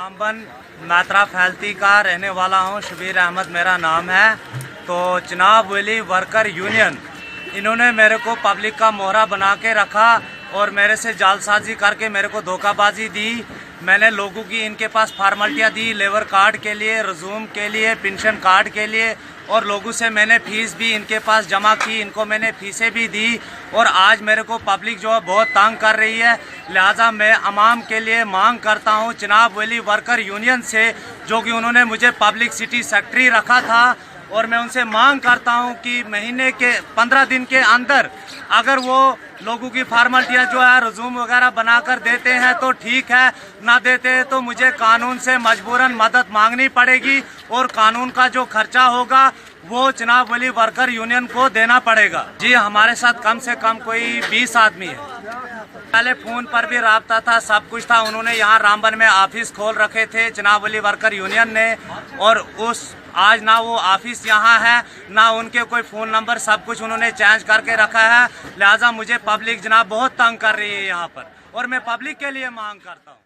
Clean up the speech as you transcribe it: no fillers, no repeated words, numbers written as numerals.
रामबन मात्रा फैलती का रहने वाला हूं। शबीर अहमद मेरा नाम है। तो चुनाव वली वर्कर यूनियन इन्होंने मेरे को पब्लिक का मोहरा बना के रखा और मेरे से जालसाजी करके मेरे को धोखाबाजी दी। मैंने लोगों की इनके पास फॉर्मेलिटियाँ दी, लेबर कार्ड के लिए, रजूम के लिए, पेंशन कार्ड के लिए, और लोगों से मैंने फीस भी इनके पास जमा की, इनको मैंने फीसें भी दी। और आज मेरे को पब्लिक जो है बहुत तंग कर रही है। लिहाजा मैं अवाम के लिए मांग करता हूं चुनाव वली वर्कर यूनियन से, जो कि उन्होंने मुझे पब्लिक सिटी सेक्रेटरी रखा था, और मैं उनसे मांग करता हूं कि महीने के 15 दिन के अंदर अगर वो लोगों की फॉर्मेलिटियाँ जो है रजूम वगैरह बनाकर देते हैं तो ठीक है, ना देते हैं तो मुझे कानून से मजबूरन मदद मांगनी पड़ेगी और कानून का जो खर्चा होगा वो चुनाव वली वर्कर यूनियन को देना पड़ेगा। जी, हमारे साथ कम से कम कोई 20 आदमी है। पहले फ़ोन पर भी राब्ता था, सब कुछ था। उन्होंने यहाँ रामबन में ऑफिस खोल रखे थे चुनाव वली वर्कर यूनियन ने, और आज ना वो ऑफिस यहाँ है ना उनके कोई फ़ोन नंबर, सब कुछ उन्होंने चेंज करके रखा है। लिहाजा मुझे पब्लिक जनाब बहुत तंग कर रही है यहाँ पर, और मैं पब्लिक के लिए मांग करता हूँ।